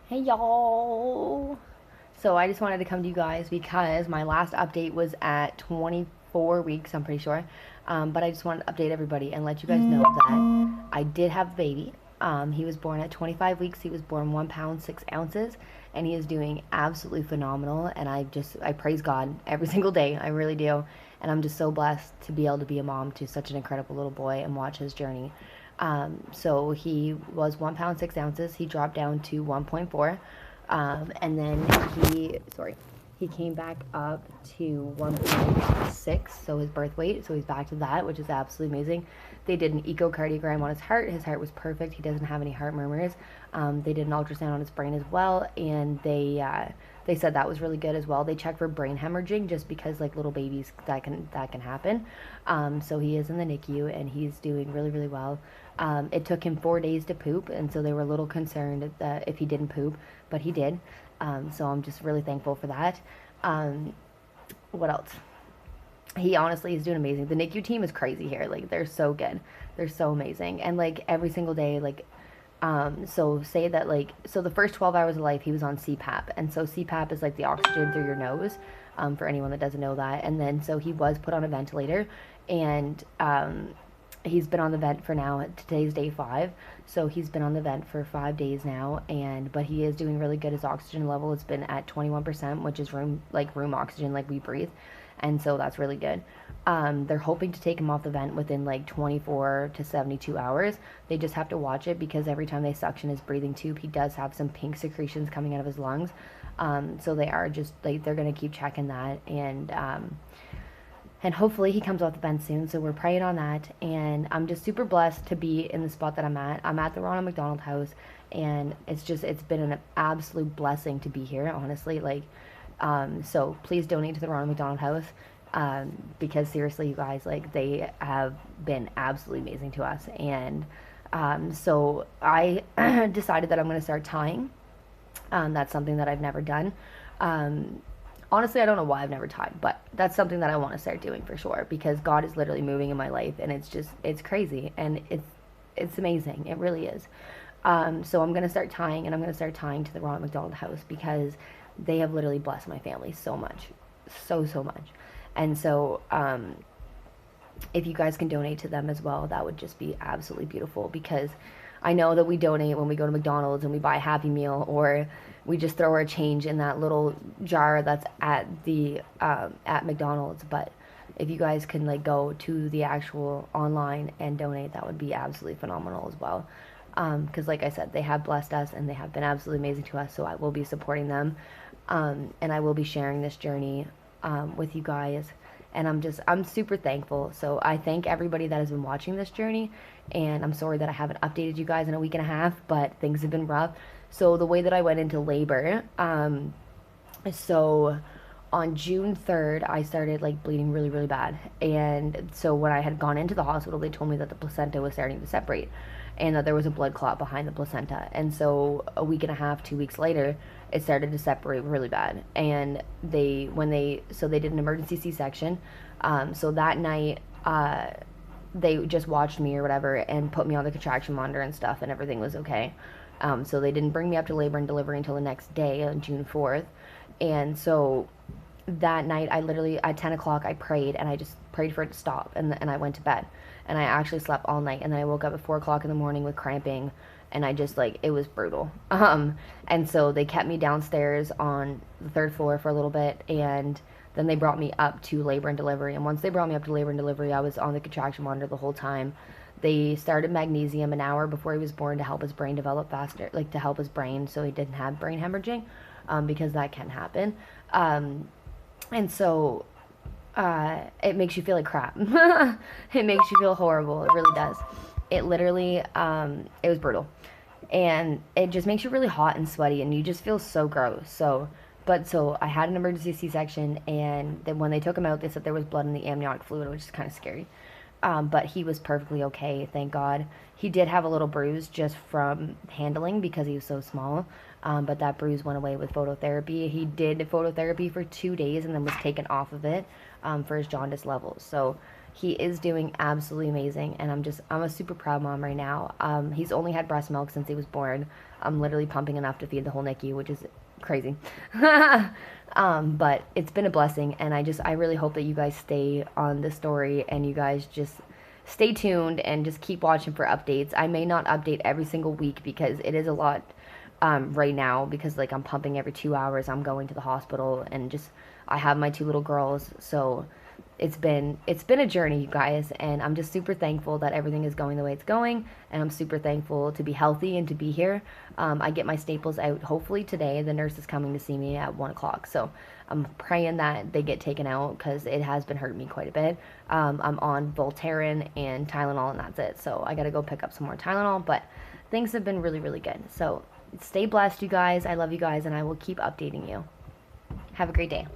Hey y'all! So I just wanted to come to you guys because my last update was at 24 weeks, I'm pretty sure. But I just wanted to update everybody and let you guys know that I did have a baby. He was born at 25 weeks. He was born 1 pound 6 ounces, and he is doing absolutely phenomenal. And I praise God every single day. I really do. And I'm just so blessed to be able to be a mom to such an incredible little boy and watch his journey. So he was 1 pound 6 ounces. He dropped down to 1.4. And then he came back up to 1.6, so his birth weight. So he's back to that, which is absolutely amazing. They did an echocardiogram on his heart. His heart was perfect. He doesn't have any heart murmurs. They did an ultrasound on his brain as well, and they said that was really good as well. They checked for brain hemorrhaging just because like little babies that can happen. So he is in the NICU and he's doing really really well. It took him 4 days to poop, and so they were a little concerned that if he didn't poop, but he did. So I'm just really thankful for that. What else? He honestly is doing amazing. The NICU team is crazy here. Like they're so good. They're so amazing. And like every single day, like so say that like so the first 12 hours of life he was on CPAP, and so CPAP is like the oxygen through your nose, for anyone that doesn't know that. And then so he was put on a ventilator, and he's been on the vent for now. Today's day 5, so he's been on the vent for 5 days now, and but he is doing really good. His oxygen level has been at 21%, which is room oxygen like we breathe, and so that's really good. They're hoping to take him off the vent within like 24 to 72 hours. They just have to watch it because every time they suction his breathing tube, he does have some pink secretions coming out of his lungs. So they are just like they're gonna keep checking that, and hopefully he comes off the vent soon. So we're praying on that, and I'm just super blessed to be in the spot that I'm at. I'm at the Ronald McDonald House, and it's been an absolute blessing to be here, honestly. Like, so please donate to the Ronald McDonald House, because seriously, you guys, like they have been absolutely amazing to us, and so I decided that I'm going to start tying. That's something that I've never done. Um, Honestly, I don't know why I've never tied, but that's something that I want to start doing for sure because God is literally moving in my life, and it's crazy, and it's amazing. It really is. So I'm gonna start tying, and I'm gonna start tying to the Ronald McDonald House because they have literally blessed my family so much, so much, and so if you guys can donate to them as well, that would just be absolutely beautiful because I know that we donate when we go to McDonald's and we buy a Happy Meal, or we just throw our change in that little jar that's at the at McDonald's. But if you guys can like go to the actual online and donate, that would be absolutely phenomenal as well. Because like I said, they have blessed us and they have been absolutely amazing to us. So I will be supporting them, and I will be sharing this journey with you guys, and I'm super thankful. So I thank everybody that has been watching this journey, and I'm sorry that I haven't updated you guys in a week and a half, but things have been rough. So the way that I went into labor, so on June 3rd, I started like bleeding really, really bad. And so when I had gone into the hospital, they told me that the placenta was starting to separate and that there was a blood clot behind the placenta. And so a week and a half, 2 weeks later, it started to separate really bad. And so they did an emergency C-section. So that night, they just watched me or whatever and put me on the contraction monitor and stuff, and everything was okay. So they didn't bring me up to labor and delivery until the next day on June 4th. And so that night, I literally, at 10 o'clock, I prayed, and I just prayed for it to stop, and I went to bed. And I actually slept all night, and then I woke up at 4 o'clock in the morning with cramping, and I just, like, it was brutal. And so they kept me downstairs on the 3rd floor for a little bit, and then they brought me up to labor and delivery. And once they brought me up to labor and delivery, I was on the contraction monitor the whole time. They started magnesium an hour before he was born to help his brain develop faster, like to help his brain so he didn't have brain hemorrhaging, because that can happen. And so it makes you feel like crap. It makes you feel horrible. It really does. It literally, it was brutal. And it just makes you really hot and sweaty, and you just feel so gross. So I had an emergency C-section, and then when they took him out, they said there was blood in the amniotic fluid, which is kind of scary. But he was perfectly okay, thank God. He did have a little bruise just from handling because he was so small, but that bruise went away with phototherapy. He did phototherapy for 2 days and then was taken off of it for his jaundice levels. So he is doing absolutely amazing, and I'm a super proud mom right now. He's only had breast milk since he was born. I'm literally pumping enough to feed the whole NICU, which is crazy. But it's been a blessing, and I really hope that you guys stay on the story, and you guys just stay tuned and just keep watching for updates. I may not update every single week because it is a lot right now, because like I'm pumping every 2 hours. I'm going to the hospital, and just I have my two little girls, so it's been a journey, you guys, and I'm just super thankful that everything is going the way it's going, and I'm super thankful to be healthy and to be here. I get my staples out hopefully today. The nurse is coming to see me at 1 o'clock, so I'm praying that they get taken out because it has been hurting me quite a bit. I'm on Voltaren and Tylenol, and that's it. So I gotta go pick up some more Tylenol, but things have been really, really good. So stay blessed, you guys. I love you guys, and I will keep updating you. Have a great day.